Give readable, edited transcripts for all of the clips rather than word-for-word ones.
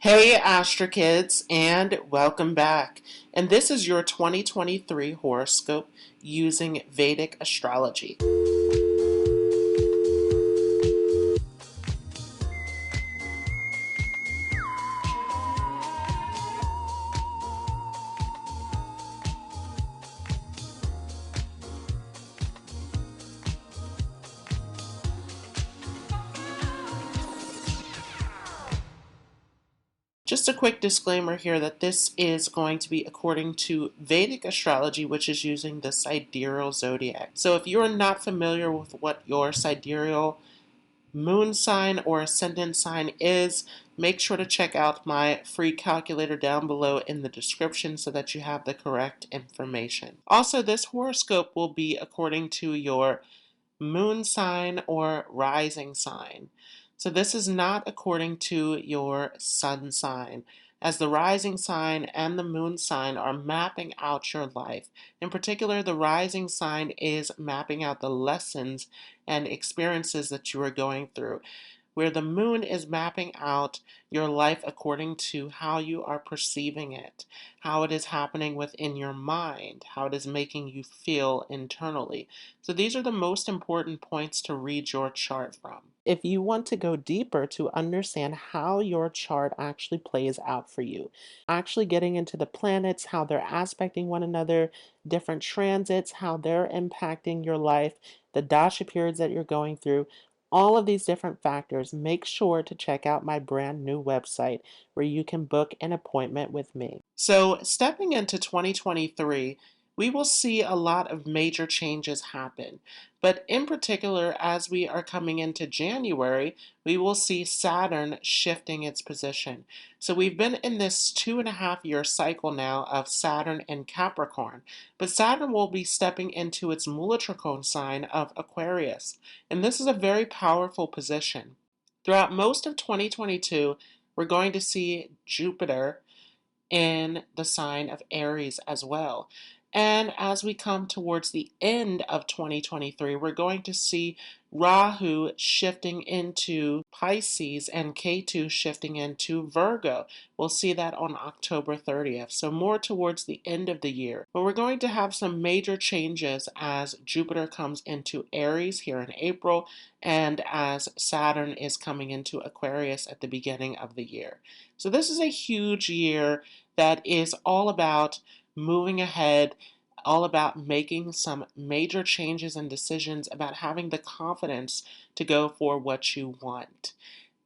Hey Astro Kids, and welcome back. And this is your 2023 horoscope using Vedic Astrology. Just a quick disclaimer here that this is going to be according to Vedic astrology, which is using the sidereal zodiac. So if you're not familiar with what your sidereal moon sign or ascendant sign is, make sure to check out my free calculator down below in the description so that you have the correct information. Also, this horoscope will be according to your moon sign or rising sign. So this is not according to your sun sign, as the rising sign and the moon sign are mapping out your life. In particular, the rising sign is mapping out the lessons and experiences that you are going through, where the moon is mapping out your life according to how you are perceiving it, how it is happening within your mind, how it is making you feel internally. So these are the most important points to read your chart from. If you want to go deeper to understand how your chart actually plays out for you, actually getting into the planets, how they're aspecting one another, different transits, how they're impacting your life, the dasha periods that you're going through, all of these different factors, make sure to check out my brand new website where you can book an appointment with me. So, stepping into 2023, we will see a lot of major changes happen. But in particular, as we are coming into January, we will see Saturn shifting its position. So we've been in this 2.5 year cycle now of Saturn and Capricorn. But Saturn will be stepping into its Mulitricone sign of Aquarius. And this is a very powerful position. Throughout most of 2022, we're going to see Jupiter in the sign of Aries as well. And as we come towards the end of 2023, we're going to see Rahu shifting into Pisces and Ketu shifting into Virgo. We'll see that on October 30th, so more towards the end of the year. But we're going to have some major changes as Jupiter comes into Aries here in April and as Saturn is coming into Aquarius at the beginning of the year. So this is a huge year that is all about moving ahead, all about making some major changes and decisions, about having the confidence to go for what you want.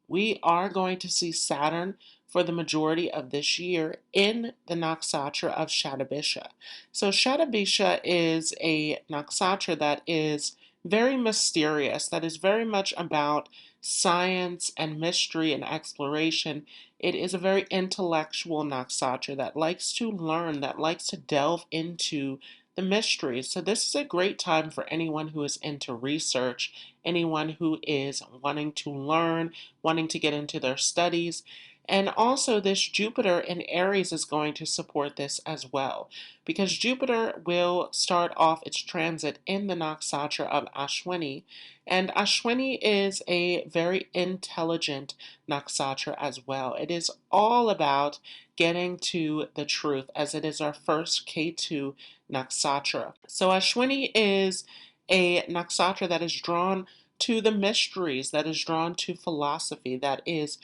We are going to see Saturn for the majority of this year in the nakshatra of Shatabisha. So Shatabisha is a nakshatra that is very mysterious, that is very much about science and mystery and exploration. It is a very intellectual nakshatra that likes to learn, that likes to delve into the mysteries. So this is a great time for anyone who is into research, anyone who is wanting to learn, wanting to get into their studies. And also this Jupiter in Aries is going to support this as well, because Jupiter will start off its transit in the nakshatra of Ashwini, and Ashwini is a very intelligent nakshatra as well. It is all about getting to the truth, as it is our first Ketu nakshatra. So Ashwini is a nakshatra that is drawn to the mysteries, that is drawn to philosophy, that is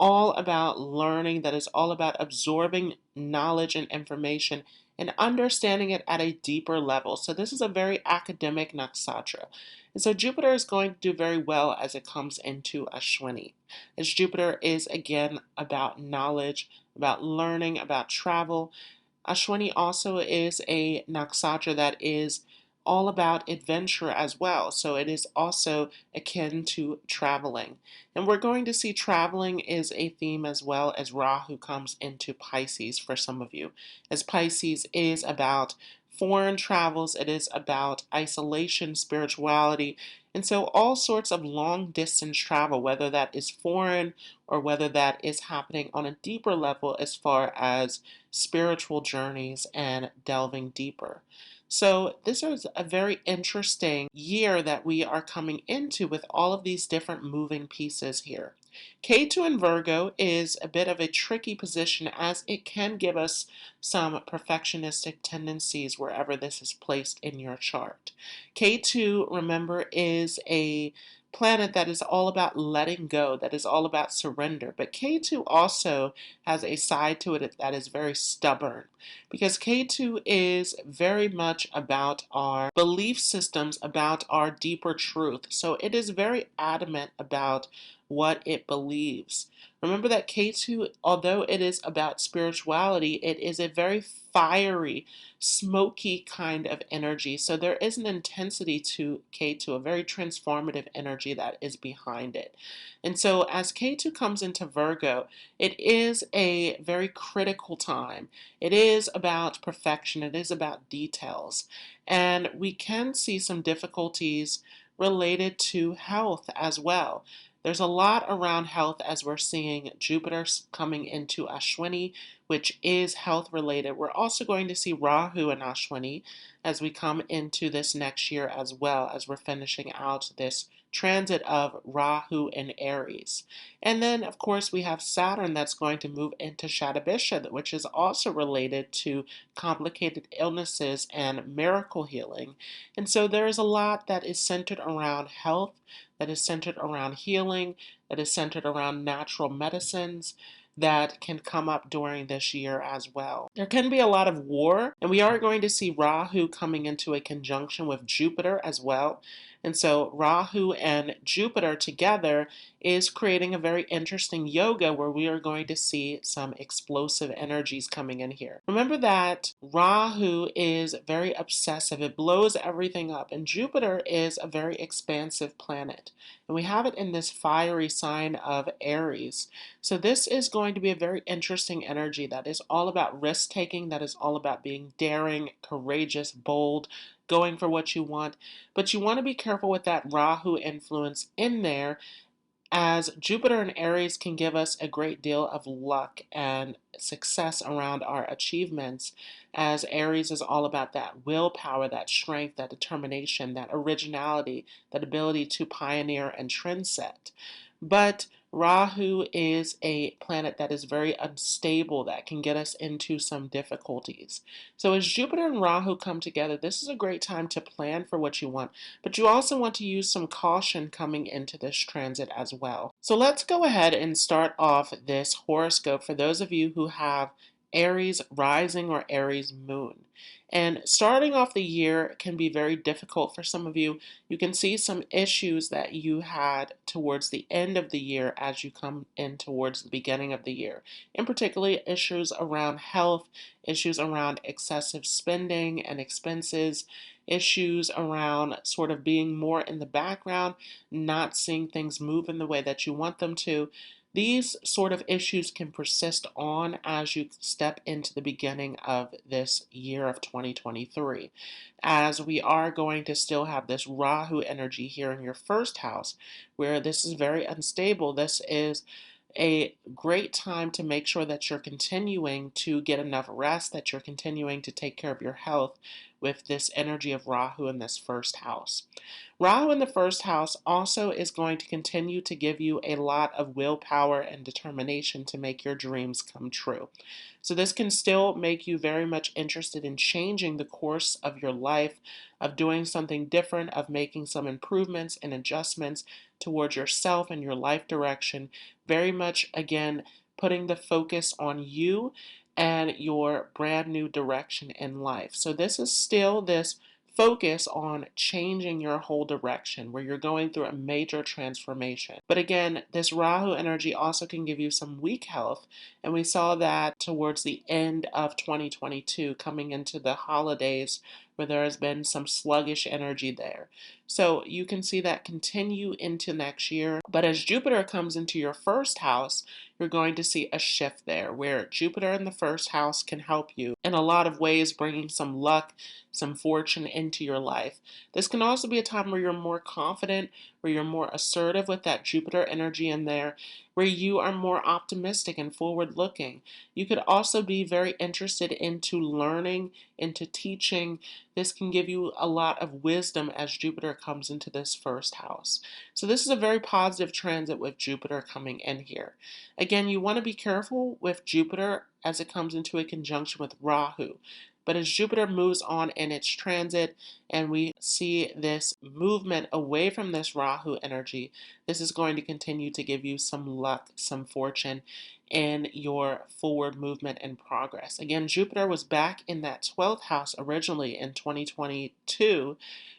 all about learning, that is all about absorbing knowledge and information and understanding it at a deeper level. So this is a very academic nakshatra. And so Jupiter is going to do very well as it comes into Ashwini, as Jupiter is again about knowledge, about learning, about travel. Ashwini also is a nakshatra that is all about adventure as well. So it is also akin to traveling. And we're going to see traveling is a theme as well, as Rahu comes into Pisces for some of you. As Pisces is about foreign travels, it is about isolation, spirituality, and so all sorts of long distance travel, whether that is foreign or whether that is happening on a deeper level as far as spiritual journeys and delving deeper. So this is a very interesting year that we are coming into with all of these different moving pieces here. K2 in Virgo is a bit of a tricky position as it can give us some perfectionistic tendencies wherever this is placed in your chart. K2, remember, is a planet that is all about letting go, that is all about surrender. But K2 also has a side to it that is very stubborn because K2 is very much about our belief systems, about our deeper truth. So it is very adamant about what it believes. Remember that K2, although it is about spirituality, it is a very fiery, smoky kind of energy. So there is an intensity to K2, a very transformative energy that is behind it. And so as K2 comes into Virgo, it is a very critical time. It is about perfection, it is about details. And we can see some difficulties related to health as well. There's a lot around health as we're seeing Jupiter coming into Ashwini, which is health related. We're also going to see Rahu in Ashwini as we come into this next year as well, as we're finishing out this transit of Rahu in Aries. And then, of course, we have Saturn that's going to move into Shatabisha, which is also related to complicated illnesses and miracle healing. And so there is a lot that is centered around health, that is centered around healing, that is centered around natural medicines that can come up during this year as well. There can be a lot of war, and we are going to see Rahu coming into a conjunction with Jupiter as well. And so Rahu and Jupiter together is creating a very interesting yoga where we are going to see some explosive energies coming in here. Remember that Rahu is very obsessive. It blows everything up. And Jupiter is a very expansive planet. And we have it in this fiery sign of Aries. So this is going to be a very interesting energy that is all about risk taking, that is all about being daring, courageous, bold, going for what you want. But you want to be careful with that Rahu influence in there, as Jupiter and Aries can give us a great deal of luck and success around our achievements, as Aries is all about that willpower, that strength, that determination, that originality, that ability to pioneer and trend set. But Rahu is a planet that is very unstable, that can get us into some difficulties. So as Jupiter and Rahu come together, this is a great time to plan for what you want, but you also want to use some caution coming into this transit as well. So let's go ahead and start off this horoscope for those of you who have Aries rising or Aries moon. And starting off the year can be very difficult for some of you. You can see some issues that you had towards the end of the year as you come in towards the beginning of the year. In particular, issues around health, issues around excessive spending and expenses, issues around sort of being more in the background, not seeing things move in the way that you want them to. These sort of issues can persist on as you step into the beginning of this year of 2023, as we are going to still have this Rahu energy here in your first house, where this is very unstable. This is a great time to make sure that you're continuing to get enough rest, that you're continuing to take care of your health with this energy of Rahu in this first house. Rahu in the first house also is going to continue to give you a lot of willpower and determination to make your dreams come true. So this can still make you very much interested in changing the course of your life, of doing something different, of making some improvements and adjustments towards yourself and your life direction. Very much, again, putting the focus on you and your brand new direction in life. So this is still this focus on changing your whole direction where you're going through a major transformation. But again, this Rahu energy also can give you some weak health, and we saw that towards the end of 2022 coming into the holidays where there has been some sluggish energy there. So you can see that continue into next year. But as Jupiter comes into your first house, you're going to see a shift there where Jupiter in the first house can help you in a lot of ways, bringing some luck, some fortune into your life. This can also be a time where you're more confident, where you're more assertive with that Jupiter energy in there, where you are more optimistic and forward looking. You could also be very interested into learning, into teaching. This can give you a lot of wisdom as Jupiter comes into this first house. So this is a very positive transit with Jupiter coming in here. Again, you want to be careful with Jupiter as it comes into a conjunction with Rahu. But as Jupiter moves on in its transit and we see this movement away from this Rahu energy, this is going to continue to give you some luck, some fortune in your forward movement and progress. Again, Jupiter was back in that 12th house originally in 2022,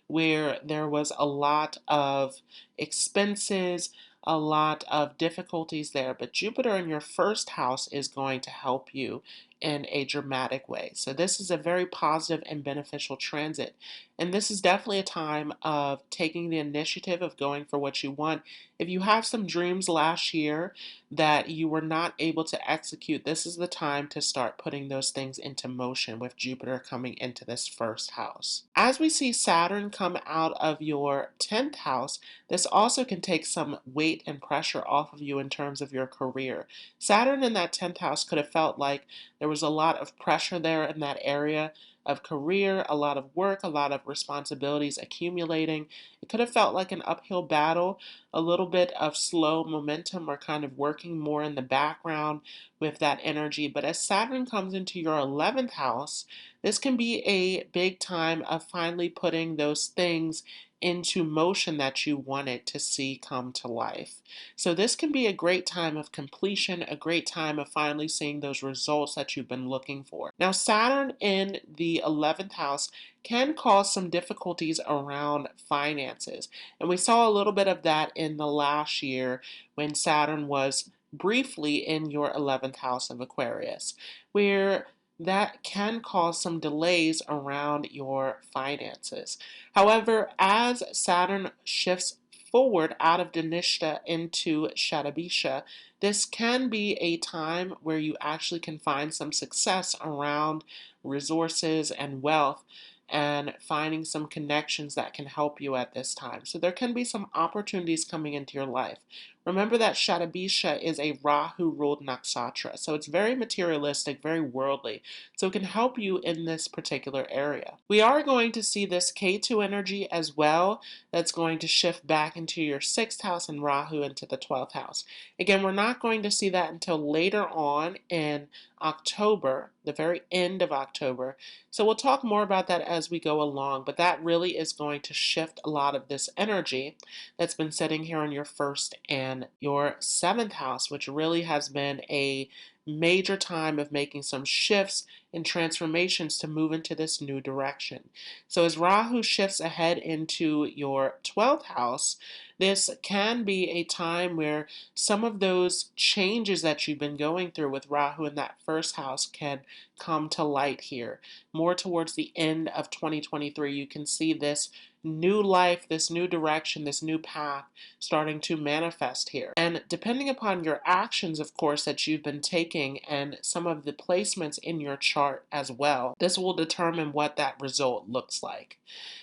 where there was a lot of expenses, a lot of difficulties there. But Jupiter in your first house is going to help you in a dramatic way. So this is a very positive and beneficial transit. And this is definitely a time of taking the initiative of going for what you want. If you have some dreams last year that you were not able to execute, this is the time to start putting those things into motion with Jupiter coming into this first house. As we see Saturn come out of your 10th house, this also can take some weight and pressure off of you in terms of your career. Saturn in that 10th house could have felt like there was a lot of pressure there in that area of career, a lot of work, a lot of responsibilities accumulating. It could have felt like an uphill battle, a little bit of slow momentum or kind of working more in the background with that energy. But as Saturn comes into your 11th house, this can be a big time of finally putting those things into motion that you wanted to see come to life. So this can be a great time of completion, a great time of finally seeing those results that you've been looking for. Now, Saturn in the 11th house can cause some difficulties around finances. And we saw a little bit of that in the last year when Saturn was briefly in your 11th house of Aquarius, where that can cause some delays around your finances. However, as Saturn shifts forward out of Dhanishta into Shatabisha, this can be a time where you actually can find some success around resources and wealth and finding some connections that can help you at this time. So there can be some opportunities coming into your life. Remember that Shatabisha is a Rahu-ruled nakshatra, so it's very materialistic, very worldly, so it can help you in this particular area. We are going to see this K2 energy as well that's going to shift back into your 6th house and Rahu into the 12th house. Again, we're not going to see that until later on in October, the very end of October. So we'll talk more about that as we go along, but that really is going to shift a lot of this energy that's been sitting here in your 1st and your 7th house, which really has been a major time of making some shifts and transformations to move into this new direction. So as Rahu shifts ahead into your 12th house, this can be a time where some of those changes that you've been going through with Rahu in that 1st house can come to light here. More towards the end of 2023, you can see this new life, this new direction, this new path starting to manifest here. And depending upon your actions, of course, that you've been taking and some of the placements in your chart as well, this will determine what that result looks like.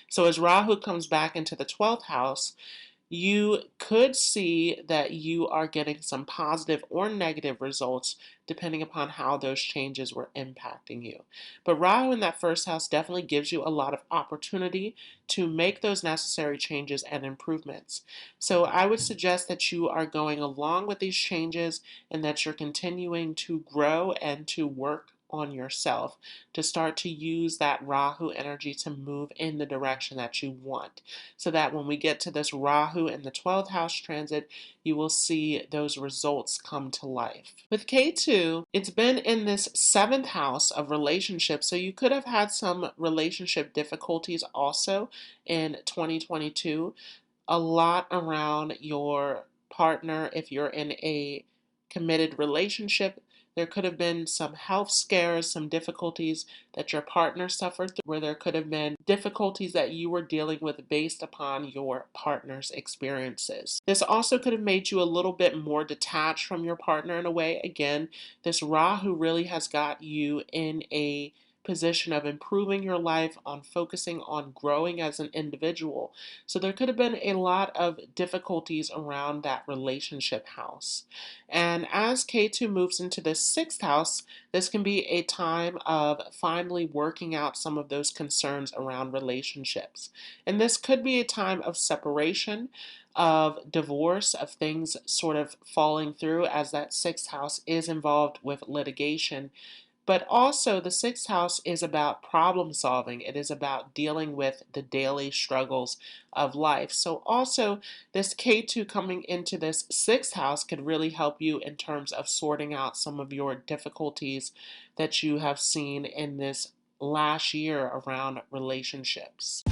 So as Rahu comes back into the 12th house, you could see that you are getting some positive or negative results depending upon how those changes were impacting you. But Rahu in that 1st house definitely gives you a lot of opportunity to make those necessary changes and improvements. So I would suggest that you are going along with these changes and that you're continuing to grow and to work on yourself to start to use that Rahu energy to move in the direction that you want. So that when we get to this Rahu in the 12th house transit, you will see those results come to life. With K2, it's been in this 7th house of relationships, so you could have had some relationship difficulties also in 2022. A lot around your partner if you're in a committed relationship. There could have been some health scares, some difficulties that your partner suffered through, where there could have been difficulties that you were dealing with based upon your partner's experiences. This also could have made you a little bit more detached from your partner in a way. Again, this Rahu really has got you in a position of improving your life, on focusing on growing as an individual. So there could have been a lot of difficulties around that relationship house. And as K2 moves into the sixth house, this can be a time of finally working out some of those concerns around relationships. And this could be a time of separation, of divorce, of things sort of falling through, as that sixth house is involved with litigation. But also, the sixth house is about problem solving. It is about dealing with the daily struggles of life. So, also, this K2 coming into this sixth house could really help you in terms of sorting out some of your difficulties that you have seen in this last year around relationships.